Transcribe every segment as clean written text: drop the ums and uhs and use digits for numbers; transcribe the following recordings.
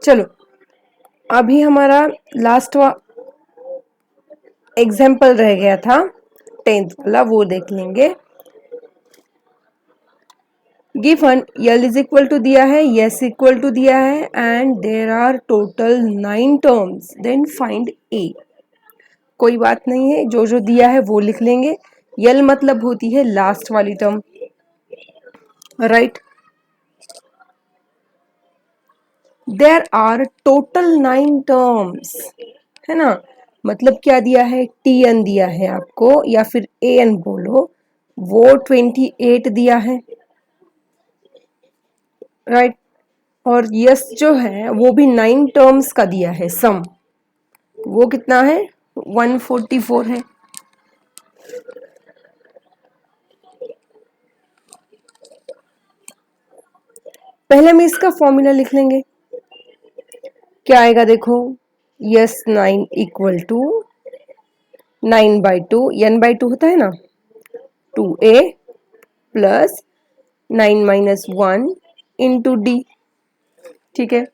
चलो अभी हमारा लास्ट एग्जाम्पल रह गया था 10th वाला, वो देख लेंगे। Given l is equal to दिया है, यस इक्वल टू दिया है, and there are total 9 terms, then find a. कोई बात नहीं है, जो जो दिया है वो लिख लेंगे। यल मतलब होती है लास्ट वाली term, right. There are total 9 terms, है ना। मतलब क्या दिया है, टी एन दिया है आपको, या फिर ए एन बोलो, वो 28 दिया है, राइट। और यस जो है वो भी 9 टर्म्स का दिया है सम, वो कितना है 144 है। पहले हम इसका फॉर्मूला लिख लेंगे। क्या आएगा देखो, यस 9 इक्वल टू 9/2, n/2 होता है ना, 2a plus 9 minus 1 into d, ठीक है।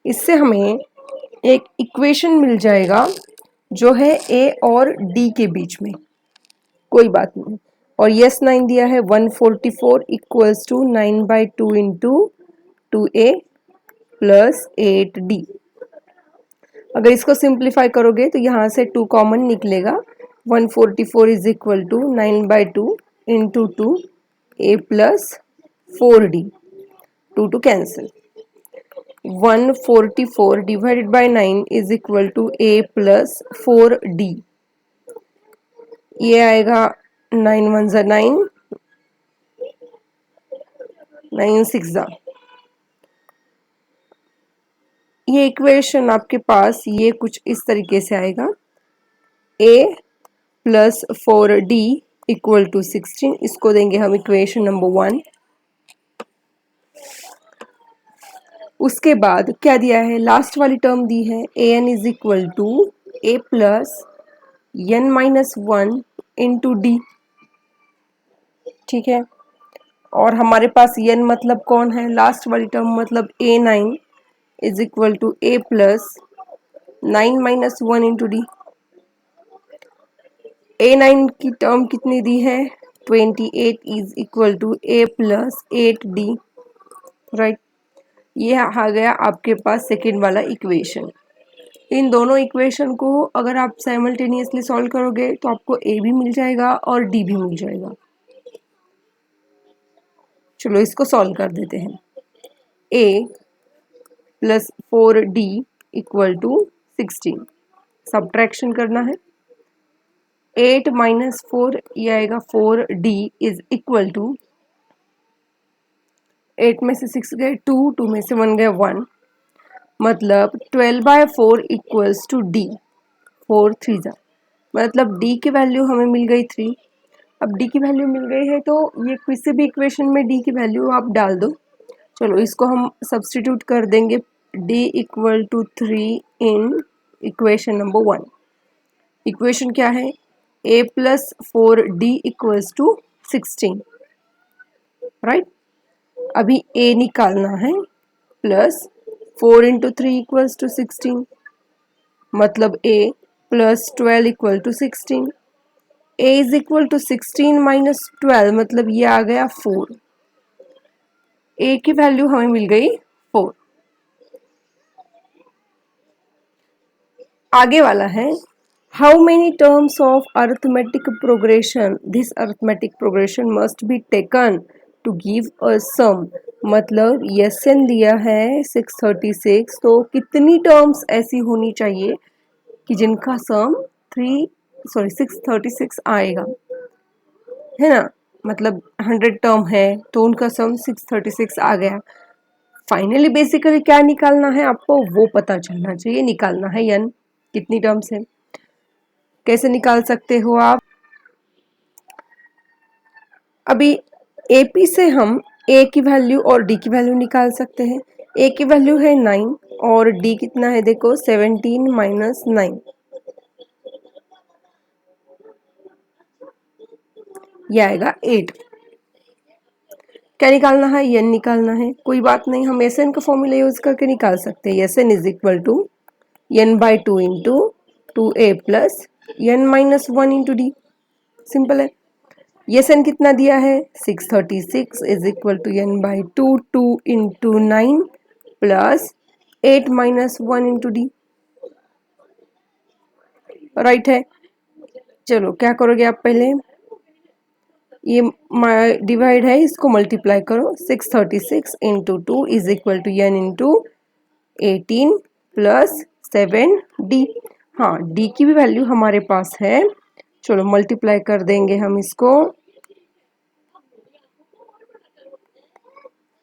इससे हमें एक इक्वेशन मिल जाएगा जो है ए और डी के बीच में, कोई बात नहीं। और यस 9 दिया है 144 equals to 9/2 into 2a plus 8d। अगर इसको सिंप्लीफाई करोगे तो यहाँ से 2 कॉमन निकलेगा, 144 is equal to 9/2 into 2a plus 4d, 2 cancel. 144 divided by 9 is equal to a plus 4d। ये आएगा 9 1 ज़ा 9, 9 6 ज़ा। ये इक्वेशन आपके पास ये कुछ इस तरीके से आएगा, a plus 4d equal to 16। इसको देंगे हम इक्वेशन नंबर 1। उसके बाद क्या दिया है, लास्ट वाली टर्म दी है a n is equal to A plus N minus 1 into d, ठीक है। और हमारे पास एन मतलब कौन है, लास्ट वाली टर्म मतलब a9 is equal to A plus 9 minus 1 into D. a9 की टर्म कितनी दी है 28 is equal to A plus 8d, right. ये आ गया आपके पास सेकेंड वाला इक्वेशन। इन दोनों इक्वेशन को अगर आप साइमल्टेनियसली सॉल्व करोगे तो आपको ए भी मिल जाएगा और डी भी मिल जाएगा। चलो इसको सॉल्व कर देते हैं। a plus 4d equal to 16, subtraction करना है। 8 माइनस 4 ये आएगा 4d इज इक्वल टू, 8 में से 6 गए 2, 2 में से 1 गया 1, मतलब 12/4 इक्वल्स टू d, 4 3 जा, मतलब d की वैल्यू हमें मिल गई 3। अब d की वैल्यू मिल गई है तो ये किसी भी इक्वेशन में d की वैल्यू आप डाल दो। चलो इसको हम सब्स्टिट्यूट कर देंगे, d equal to 3 in equation number 1। Equation क्या है, a plus 4d equals to 16, right. अभी a निकालना है, प्लस 4 इंटू 3 इक्वल्स टू 16, मतलब a plus 12 equal to 16। a is equal to 16 minus 12, मतलब ये आ गया 4। a की वैल्यू हमें मिल गई 4। आगे वाला है, how many terms of arithmetic progression this arithmetic progression must be taken to give a sum. मतलब एन दिया है 636, तो कितनी टर्म्स ऐसी होनी चाहिए कि जिनका सम 636 आएगा, है ना। मतलब 100 टर्म है तो उनका सम 636 आ गया। फाइनली बेसिकली क्या निकालना है आपको, वो पता चलना चाहिए। निकालना है एन कितनी टर्म्स है। कैसे निकाल सकते हो आप, अभी एपी से हम ए की वैल्यू और डी की वैल्यू निकाल सकते हैं। ए की वैल्यू है 9 और डी कितना है देखो 17 माइनस 9, ये आएगा 8। क्या निकालना है, एन निकालना है। कोई बात नहीं, हम एस एन का फॉर्मूला यूज करके निकाल सकते हैं। S N is equal to N by two into two A plus N minus one into D. Simple है। एस एन कितना दिया है 636 is equal to N by two two into nine plus 8 minus one into D. Right है। चलो क्या करोगे आप, पहले ये डिवाइड है, इसको मल्टीप्लाई करो। 636 into two is equal to N into 18 plus 7 D. हाँ, डी की भी वैल्यू हमारे पास है। चलो मल्टीप्लाई कर देंगे हम इसको।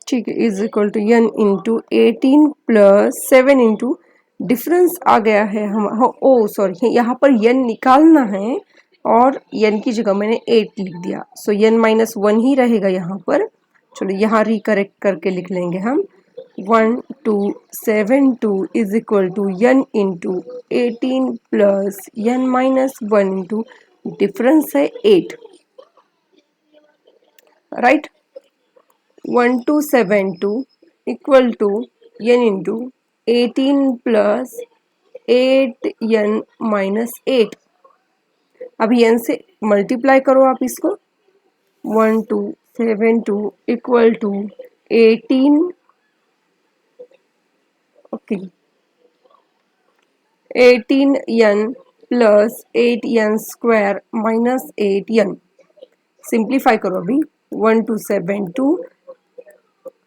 ठीक है, is equal to N into 18 plus 7 into difference आ गया है हम। ओ सॉरी, यहाँ पर एन निकालना है और एन की जगह मैंने 8 लिख दिया। सो एन माइनस वन ही रहेगा यहाँ पर। चलो यहाँ रिकरेक्ट करके लिख लेंगे हम। 1272 is equal to N into 18 plus N minus one into difference है 8। Right. 1272 equal to N into 18 plus 8 N minus 8। अब एन से मल्टीप्लाई करो आप इसको। 1272 equal to 18, okay, 18n plus 8n square minus 8n। Simplify करो अभी। 1272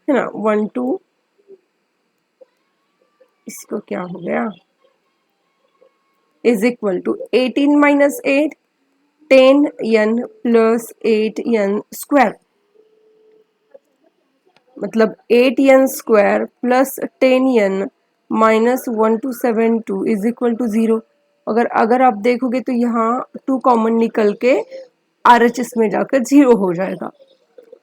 है ना, 12, इसको क्या हो गया, is equal to 18 minus 8 10n plus 8n square, मतलब 8n square plus 10n minus 1272 is equal to 0। अगर आप देखोगे तो यहाँ 2 कॉमन निकल के RHS में जाकर 0 हो जाएगा।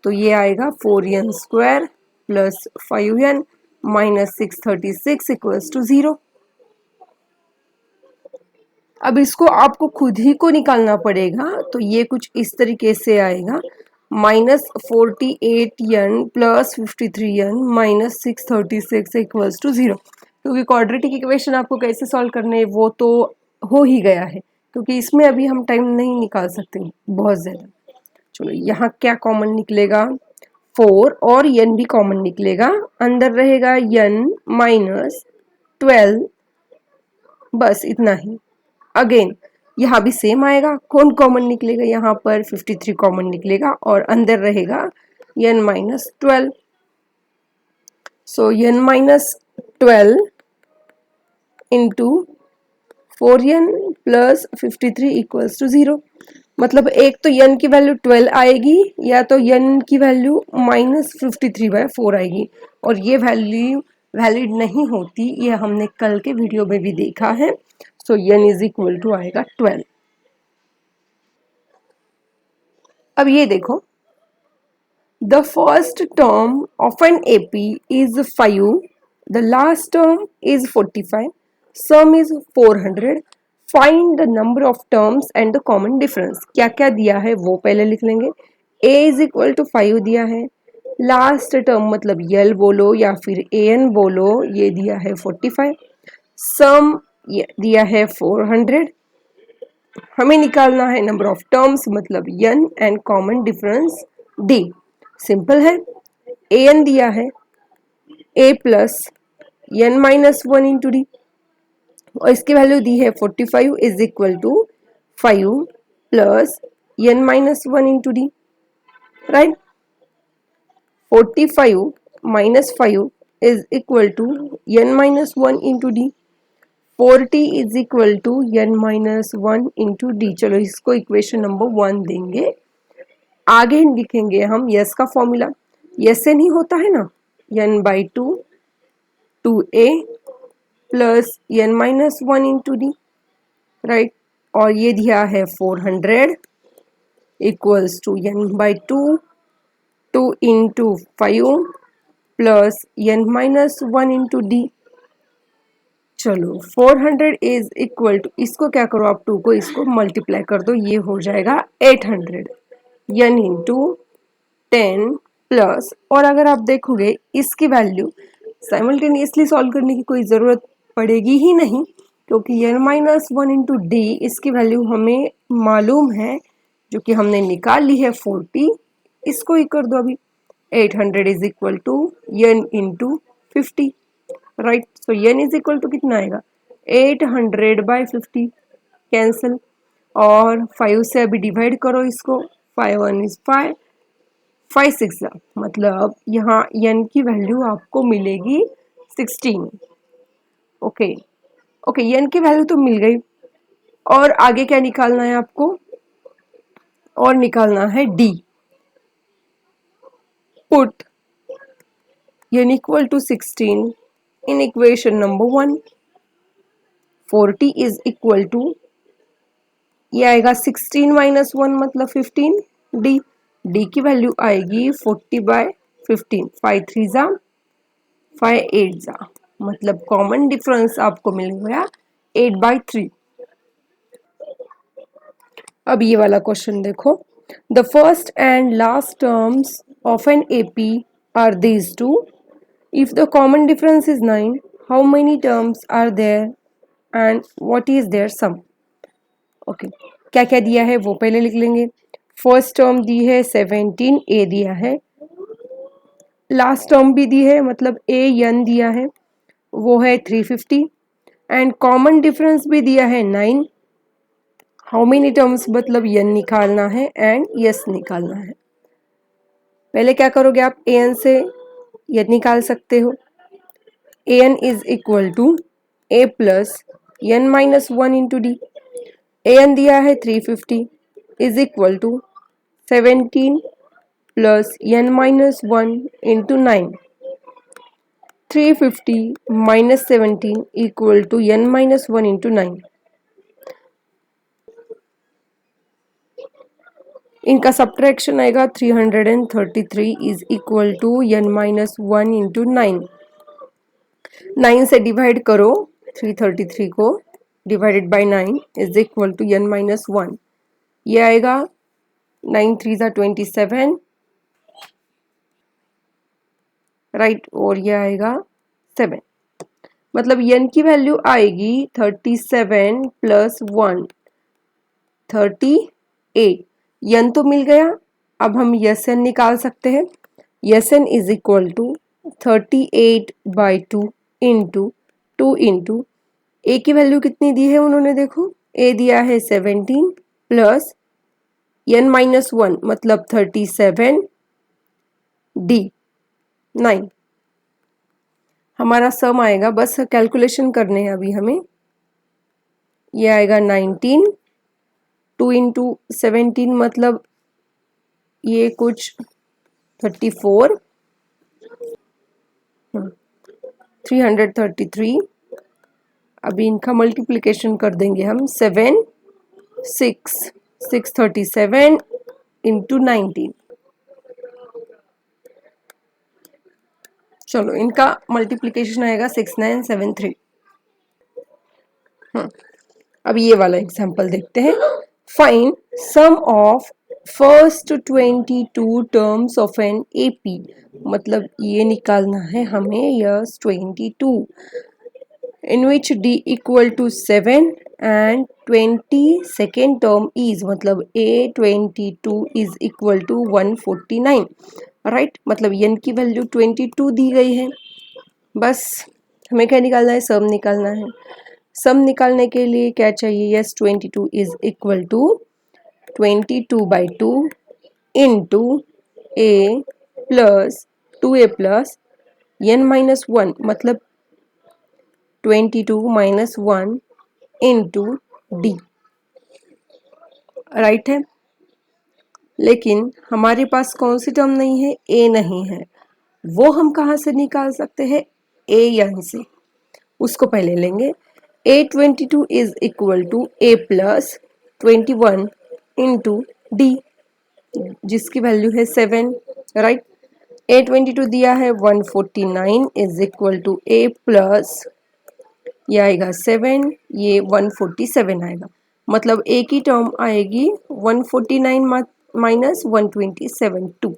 तो ये आएगा 4n square plus 5n minus 636 equals to 0। अब इसको आपको खुद ही को निकालना पड़ेगा। तो ये कुछ इस तरीके से आएगा, -48n plus 53n minus 636 equals to 0। क्योंकि क्वाड्रेटिक इक्वेशन आपको कैसे सॉल्व करने है वो तो हो ही गया है, क्योंकि इसमें अभी हम टाइम नहीं निकाल सकते बहुत ज़्यादा। चलो यहाँ क्या कॉमन निकलेगा, 4 और n भी कॉमन निकलेगा। अंदर रहेगा n माइनस 12, बस इतना ही। अगेन यहाँ भी सेम आएगा। कौन कॉमन निकलेगा, यहाँ पर 53 कॉमन निकलेगा और अंदर रहेगा n minus 12। So n minus 12 into 4n plus 53 equals to 0। मतलब एक तो n की वैल्यू 12 आएगी या तो n की वैल्यू -53/4 आएगी, और ये वैल्यू वैलिड नहीं होती, ये हमने कल के वीडियो में भी देखा है। So n is equal to आएगा 12। अब ये देखो, the first term of an AP is 5, the last term is 45, sum is 400, find the number of terms and the common difference. क्या क्या दिया है वो पहले लिख लेंगे। a इज इक्वल टू 5 दिया है, लास्ट टर्म मतलब यल बोलो या फिर an बोलो, ये दिया है 45, सम दिया है 400, हमें निकालना है नंबर ऑफ टर्म्स मतलब n and common difference d। सिंपल है। an दिया है a plus n minus one into D, और इसकी वैल्यू दी है 45 is equal to 5 plus n minus one into D. Right. 45 minus 5 is equal to n minus one into D. 40 is equal to n minus one into D. चलो इसको equation number 1 देंगे। आगे लिखेंगे हम यस का formula. Yes से नहीं होता है ना, n by two 2a plus n minus one into D. Right. और ये दिया है 400 equals to n by two 2 into 5 plus n minus one into D. चलो 400 इज इक्वल टू, इसको क्या करो आप 2 को इसको मल्टीप्लाई कर दो, ये हो जाएगा 800 n इंटू 10 प्लस, और अगर आप देखोगे इसकी वैल्यू साइमल्टेनियसली सॉल्व करने की कोई ज़रूरत पड़ेगी ही नहीं, क्योंकि n minus one into D इसकी वैल्यू हमें मालूम है, जो कि हमने निकाल ली है 40। इसको ही कर दो अभी, 800 is equal to n into 50, right. So n is equal to कितना आएगा, 800/50, कैंसिल, और 5 से अभी डिवाइड करो इसको, 5 1 इज 5, 5 6 मतलब यहाँ n की वैल्यू आपको मिलेगी 16। ओके ओके, n की वैल्यू तो मिल गई, और आगे क्या निकालना है आपको, और निकालना है d। Put n equal to 16 in equation number 1। 40 is equal to, ये आएगा 16 माइनस 1 मतलब 15, डी की वैल्यू आएगी 40/15, 5 3 जा 5 8 जा, मतलब कॉमन डिफरेंस आपको मिल गया 8/3। अब ये वाला क्वेश्चन देखो, the first and last terms of an AP are these two, if the common difference is 9, how many terms are there and what is their sum. Okay, क्या क्या दिया है वो पहले लिख लेंगे। फर्स्ट टर्म दी है 17, ए दिया है, लास्ट टर्म भी दी है मतलब ए एन दिया है, वो है 350, एंड कॉमन डिफरेंस भी दिया है 9। हाउ मेनी टर्म्स मतलब एन निकालना है एंड यस निकालना है। पहले क्या करोगे आप, ए एन से एन निकाल सकते हो, a n is equal to A plus N minus 1 into d. A n दिया है 350 is equal to 17 plus n minus 1 into 9। 350 minus 17 equal to n minus 1 into 9। इनका सब्ट्रैक्शन आएगा 333 is equal to n minus 1 into 9। 9 से divide करो 333 को, divided by 9 is equal to n minus 1। ये आएगा 9 3 जा 27, राइट, और ये आएगा 7, मतलब n की वैल्यू आएगी 37 प्लस 1 38। n तो मिल गया, अब हम यस एन निकाल सकते हैं। Yes n is equal to 38/2 into 2 into a की वैल्यू कितनी दी है उन्होंने, देखो ए दिया है 17 प्लस n माइनस 1 मतलब 37, डी 9। हमारा सम आएगा, बस कैलकुलेशन करने हैं अभी हमें, ये आएगा 19, 2 इंटू 17 मतलब ये कुछ 34, 333। अभी इनका मल्टीप्लिकेशन कर देंगे हम, 7 6 637 इंटू 19। चलो इनका मल्टीप्लिकेशन आएगा 6973। अब ये वाला एग्जांपल देखते हैं। Find sum of first 22 terms of an AP, मतलब ये निकालना है हमें S 22, in which D equal to 7 and 22nd term is, मतलब A22 is equal to 149, right, मतलब n की वैल्यू 22 दी गई है। बस हमें क्या निकालना है, सम निकालना है। सम निकालने के लिए क्या चाहिए, S 22 is equal to 22/2 into A plus 2a plus n minus 1 मतलब 22 माइनस 1 इंटू डी, राइट है। लेकिन हमारे पास कौन सी टर्म नहीं है, ए नहीं है, वो हम कहाँ से निकाल सकते हैं, ए यहाँ से, उसको पहले लेंगे। A22 is equal to A plus 21 into D, जिसकी वैल्यू है 7, राइट। A22 दिया है 149 is equal to A plus, ये आएगा 7, ये 147 आएगा, मतलब ए की टर्म आएगी 149 माइनस 127 2,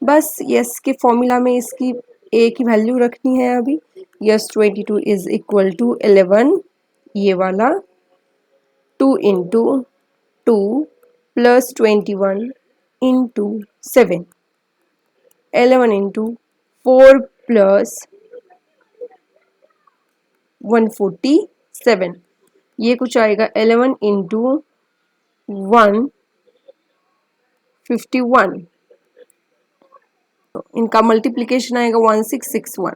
बस यस के फॉर्मूला में इसकी ए की वैल्यू रखनी है अभी। यस 22 इज इक्वल टू 11, ये वाला 2 into 2 plus 21 into 7, 11 into 4 plus 147, ये कुछ आएगा 11 इंटू 151, इनका मल्टीप्लिकेशन आएगा 1661।